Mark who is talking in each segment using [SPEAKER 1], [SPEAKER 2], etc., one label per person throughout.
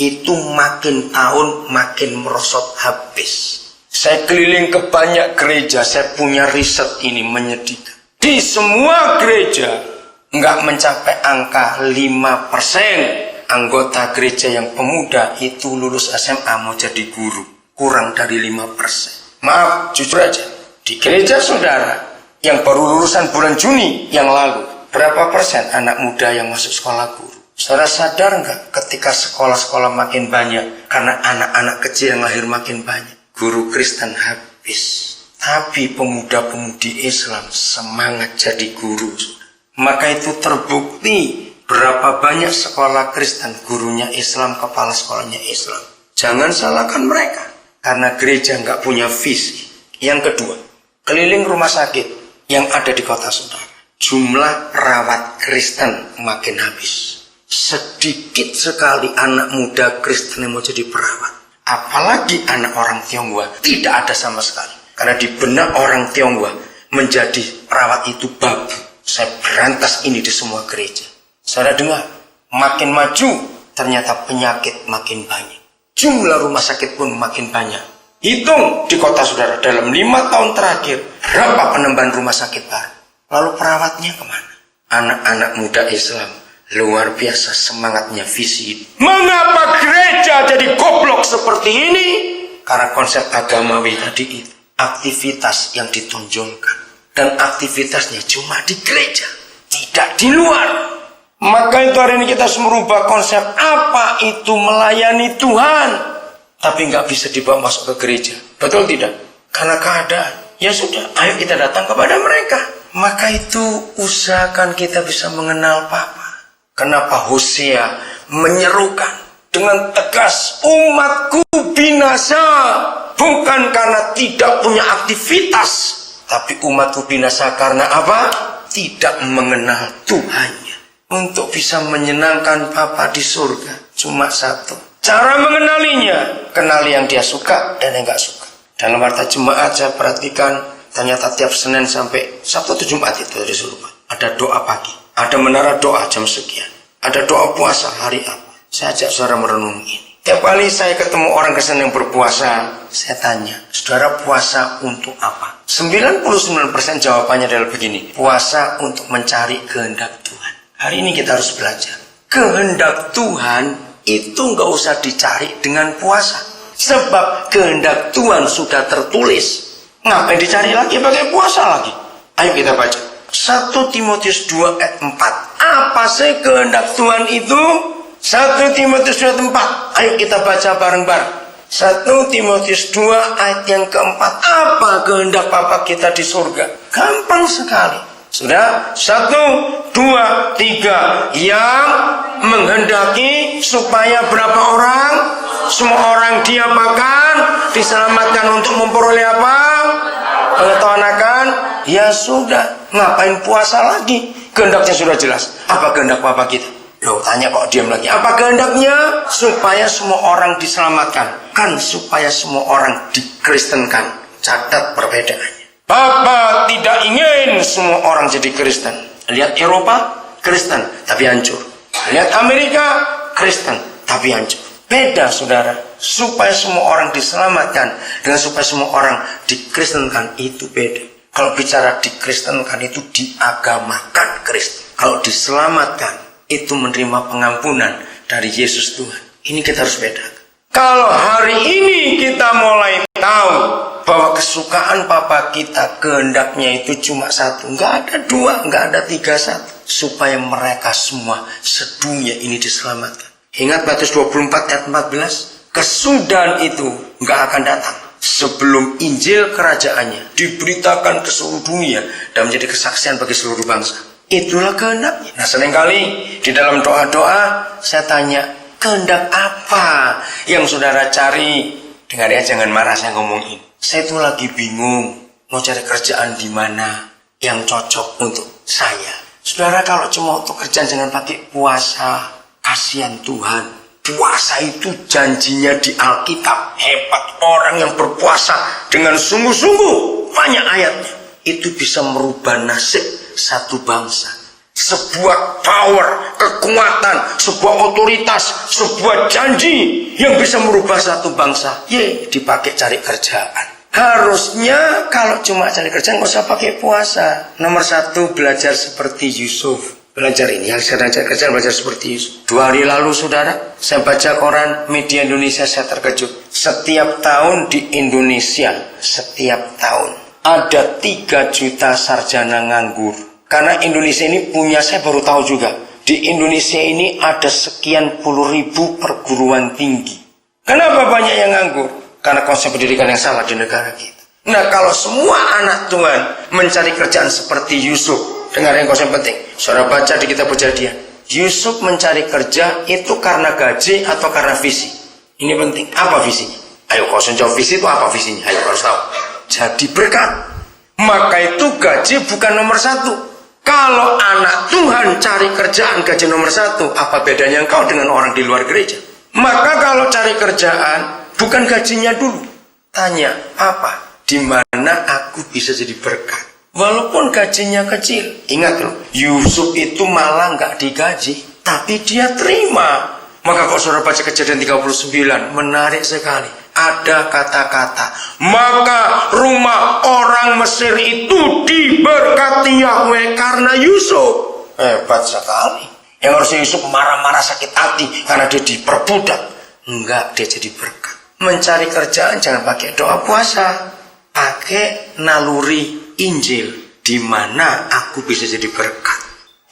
[SPEAKER 1] itu makin tahun makin merosot habis. Saya keliling ke banyak gereja, saya punya riset ini menyedihkan. Di semua gereja nggak mencapai angka 5% anggota gereja yang pemuda itu lulus SMA mau jadi guru. Kurang dari 5%. Maaf, jujur aja. Di gereja saudara yang baru lulusan bulan Juni yang lalu, berapa persen anak muda yang masuk sekolah guru? Saudara sadar nggak ketika sekolah-sekolah makin banyak karena anak-anak kecil yang lahir makin banyak, guru Kristen habis. Tapi pemuda-pemudi Islam semangat jadi guru. Maka itu terbukti berapa banyak sekolah Kristen gurunya Islam, kepala sekolahnya Islam. Jangan salahkan mereka karena gereja nggak punya visi. Yang kedua, keliling rumah sakit yang ada di kota saudara, jumlah perawat Kristen makin habis. Sedikit sekali anak muda Kristen yang mau jadi perawat. Apalagi anak orang Tionghoa tidak ada sama sekali. Karena di benak orang Tionghoa menjadi perawat itu babu. Saya berantas ini di semua gereja. Saya dengar makin maju ternyata penyakit makin banyak. Jumlah rumah sakit pun makin banyak. Hitung di kota saudara dalam 5 tahun terakhir berapa penambahan rumah sakit baru. Lalu perawatnya kemana? Anak-anak muda Islam luar biasa semangatnya visi. Mengapa gereja jadi goblok seperti ini? Karena konsep agamawi tadi itu. Aktivitas yang ditonjolkan. Dan aktivitasnya cuma di gereja. Tidak di luar. Maka itu hari ini kita harus merubah konsep apa itu melayani Tuhan. Tapi nggak bisa dibawa masuk ke gereja. Betul tidak? Karena keadaan. Ya sudah, ayo kita datang kepada mereka. Maka itu usahakan kita bisa mengenal Papa. Kenapa Hosea menyerukan dengan tegas, umatku binasa. Bukan karena tidak punya aktivitas. Tapi umatku binasa karena apa? Tidak mengenal Tuhannya. Untuk bisa menyenangkan Bapa di surga. Cuma satu. Cara mengenalinya. Kenali yang dia suka dan yang gak suka. Dalam warta jemaat saya perhatikan. Ternyata tiap Senin sampai Sabtu atau Jumat itu dari surga. Ada doa pagi. Ada menara doa jam sekian. Ada doa puasa hari apa. Saya ajak saudara merenung ini. Tiap kali saya ketemu orang Kristen yang berpuasa, saya tanya, saudara puasa untuk apa? 99% jawabannya adalah begini, puasa untuk mencari kehendak Tuhan. Hari ini kita harus belajar. Kehendak Tuhan itu nggak usah dicari dengan puasa. Sebab kehendak Tuhan sudah tertulis. Ngapain dicari lagi pakai puasa lagi? Ayo kita baca. 1 Timotius 2 ayat 4. Apa sih kehendak Tuhan itu? 1 Timotius 2 ayat 4. Ayo kita baca bareng-bareng. 1 Timotius 2 ayat yang keempat. Apa kehendak Bapa kita di surga? Gampang sekali. Sudah? 1, 2, 3. Yang menghendaki supaya berapa orang? Semua orang diapakan? Diselamatkan untuk memperoleh apa? Pengetahuan akan? Ya sudah. Ngapain puasa lagi? Kehendaknya sudah jelas. Apa kehendak Bapa kita? Loh, tanya kok diam lagi. Apa kehendaknya? Supaya semua orang diselamatkan. Kan supaya semua orang dikristenkan. Catat perbedaannya. Bapa tidak ingin semua orang jadi Kristen. Lihat Eropa, Kristen, tapi hancur. Lihat Amerika, Kristen, tapi hancur. Beda saudara. Supaya semua orang diselamatkan dengan supaya semua orang dikristenkan itu beda. Kalau bicara dikristenkan itu diagamakan Kristen. Kalau diselamatkan itu menerima pengampunan dari Yesus Tuhan. Ini kita harus bedakan. Kalau hari ini kita mulai tahu bahwa kesukaan Papa kita kehendaknya itu cuma satu, nggak ada dua, nggak ada tiga, satu, supaya mereka semua sedunia ini diselamatkan. Ingat Matius 24 ayat 14, kesudahan itu nggak akan datang sebelum Injil kerajaannya diberitakan ke seluruh dunia dan menjadi kesaksian bagi seluruh bangsa. Itulah kehendaknya. Nah, seringkali di dalam doa-doa saya tanya, kehendak apa yang saudara cari? Dengar ya, jangan marah saya ngomong ini. Saya itu lagi bingung mau cari kerjaan di mana yang cocok untuk saya. Saudara, kalau cuma untuk kerjaan jangan pakai puasa. Kasihan Tuhan. Puasa itu janjinya di Alkitab. Hebat orang yang berpuasa dengan sungguh-sungguh. Banyak ayatnya. Itu bisa merubah nasib satu bangsa. sebuah power, kekuatan, sebuah otoritas, sebuah janji yang bisa merubah satu bangsa. Dipakai cari kerjaan. Harusnya kalau cuma cari kerjaan nggak usah pakai puasa. Nomor 1, belajar seperti Yusuf. Belajar ini, yang sedang cari kerjaan belajar seperti Yusuf. 2 hari lalu saudara, saya baca koran media Indonesia, saya terkejut. Setiap tahun di Indonesia, setiap tahun ada 3 juta sarjana nganggur. Karena Indonesia ini punya, saya baru tahu juga, di Indonesia ini ada sekian puluh ribu perguruan tinggi. Kenapa banyak yang nganggur? Karena konsep pendidikan yang salah di negara kita. Nah, kalau semua anak Tuhan mencari kerjaan seperti Yusuf, dengar yang konsep penting. Saudara baca di kitab Kejadian. Yusuf mencari kerja itu karena gaji atau karena visi? Ini penting. Apa visinya? Ayo, kalau jawab visi itu apa visinya? Ayo, harus tahu. Jadi berkat. Maka itu gaji bukan nomor 1. Kalau anak Tuhan cari kerjaan gaji nomor 1, apa bedanya engkau dengan orang di luar gereja? Maka kalau cari kerjaan, bukan gajinya dulu. Tanya, apa? Di mana aku bisa jadi berkat? Walaupun gajinya kecil. Ingat loh, Yusuf itu malah nggak digaji, tapi dia terima. Maka kalau saudara baca Kejadian 39, menarik sekali. Ada kata-kata, maka rumah orang Mesir itu diberkati Yahweh karena Yusuf. Hebat sekali. Yang harusnya Yusuf marah-marah sakit hati karena dia diperbudak. Enggak, dia jadi berkat. Mencari kerjaan jangan pakai doa puasa, pakai naluri Injil. Di mana aku bisa jadi berkat.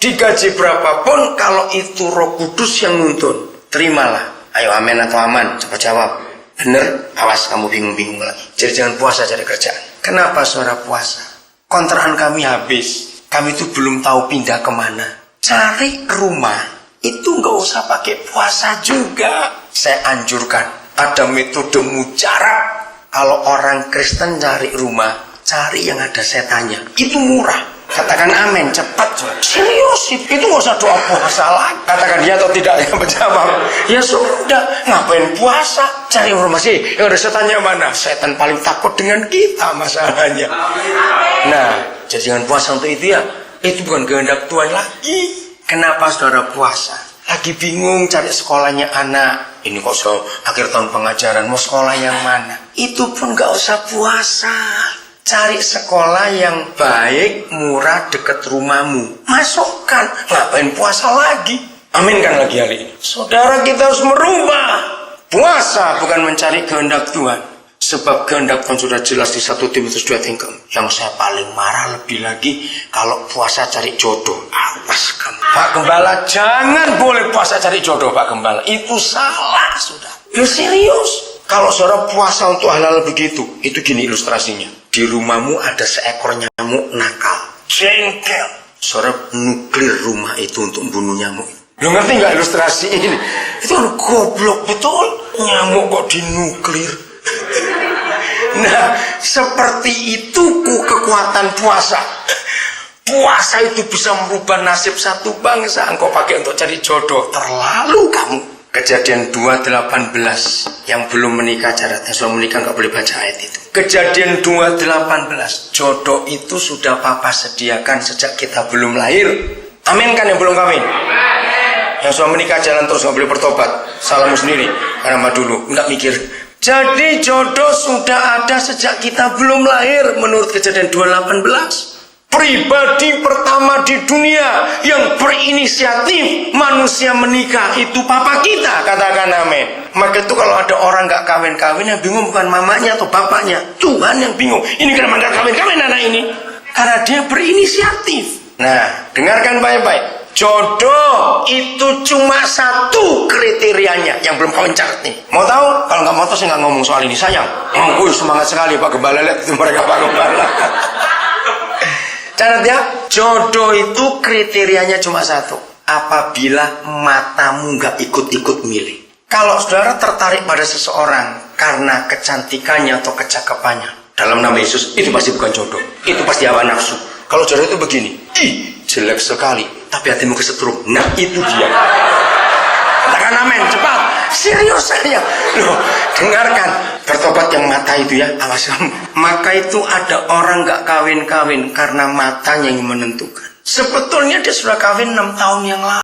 [SPEAKER 1] Digaji berapapun, kalau itu Roh Kudus yang nuntun, terimalah. Ayo amin atau aman, coba jawab. Bener, awas kamu bingung-bingung lagi. Jadi jangan puasa cari kerjaan. Kenapa saudara puasa? Kontrakan kami habis. Kami itu belum tahu pindah kemana. Cari rumah itu nggak usah pakai puasa juga. Saya anjurkan ada metode mujarab. Kalau orang Kristen cari rumah, cari yang ada setannya. Itu murah. Katakan amin, cepat. Serius, itu nggak usah doa puasa lagi. Katakan ya atau tidak, yang menjawab. Ya sudah, ngapain puasa? Cari informasi, yang ada setannya mana? Setan paling takut dengan kita masalahnya. Nah, jadi jangan puasa untuk itu ya. Itu bukan kehendak Tuhan lagi. Kenapa saudara puasa? Lagi bingung cari sekolahnya anak. Ini kok akhir tahun pengajaran, mau sekolah yang mana? Itu pun nggak usah puasa. Cari sekolah yang baik, murah, dekat rumahmu. Masukkan. Ngapain puasa lagi? Amin kan lagi hari ini. Saudara, kita harus merubah. Puasa bukan mencari kehendak Tuhan. Sebab kehendak Tuhan sudah jelas di 1 Timotius 2:3. Yang saya paling marah lebih lagi, kalau puasa cari jodoh. Awas kamu. Pak Gembala, jangan boleh puasa cari jodoh, Pak Gembala. Itu salah, sudah. Ya serius. Kalau saudara puasa untuk hal-hal begitu, itu gini ilustrasinya. Di rumahmu ada seekor nyamuk nakal, jengkel. Saudara nuklir rumah itu untuk membunuh nyamuk. Lo ngerti nggak ilustrasi ini? Itu kan goblok betul. Nyamuk kok dinuklir. Nah, seperti itu kekuatan puasa. Puasa itu bisa merubah nasib satu bangsa. Engkau pakai untuk cari jodoh, terlalu kamu. Kejadian 2:18. Yang belum menikah catat, yang sudah menikah nggak boleh baca ayat itu. Kejadian 2:18. Jodoh itu sudah Papa sediakan sejak kita belum lahir. Amin kan yang belum kawin? Yang sudah menikah jalan terus, nggak boleh bertobat. Salahmu sendiri, karena dulu nggak mikir. Jadi jodoh sudah ada sejak kita belum lahir menurut Kejadian 2:18. Pribadi pertama di dunia yang berinisiatif manusia menikah itu Papa kita, katakan amin. Maka itu kalau ada orang gak kawin-kawin, yang bingung bukan mamanya atau bapaknya, Tuhan yang bingung. Ini kenapa gak kawin-kawin anak ini? Karena dia berinisiatif. Nah, dengarkan baik-baik. Jodoh itu cuma 1 kriterianya yang belum kawin catat nih. Mau tahu? Kalau nggak mau tahu saya nggak ngomong soal ini, sayang. Semangat sekali Pak Gembala, lihat itu mereka Pak Gembala. Catat ya, jodoh itu kriterianya cuma 1. Apabila matamu nggak ikut-ikut milih. Kalau saudara tertarik pada seseorang karena kecantikannya atau kecakapannya, dalam nama Yesus, itu pasti bukan jodoh. Itu pasti hawa nafsu. Kalau jodoh itu begini, jelek sekali, tapi hatimu kesetrum. Nah, itu dia. Katakan amin, cepat. Serius saya. Loh, dengarkan. Bertobat yang mata itu ya, awas kamu. Maka itu ada orang gak kawin-kawin karena matanya yang menentukan. Sebetulnya dia sudah kawin 6 tahun yang lalu.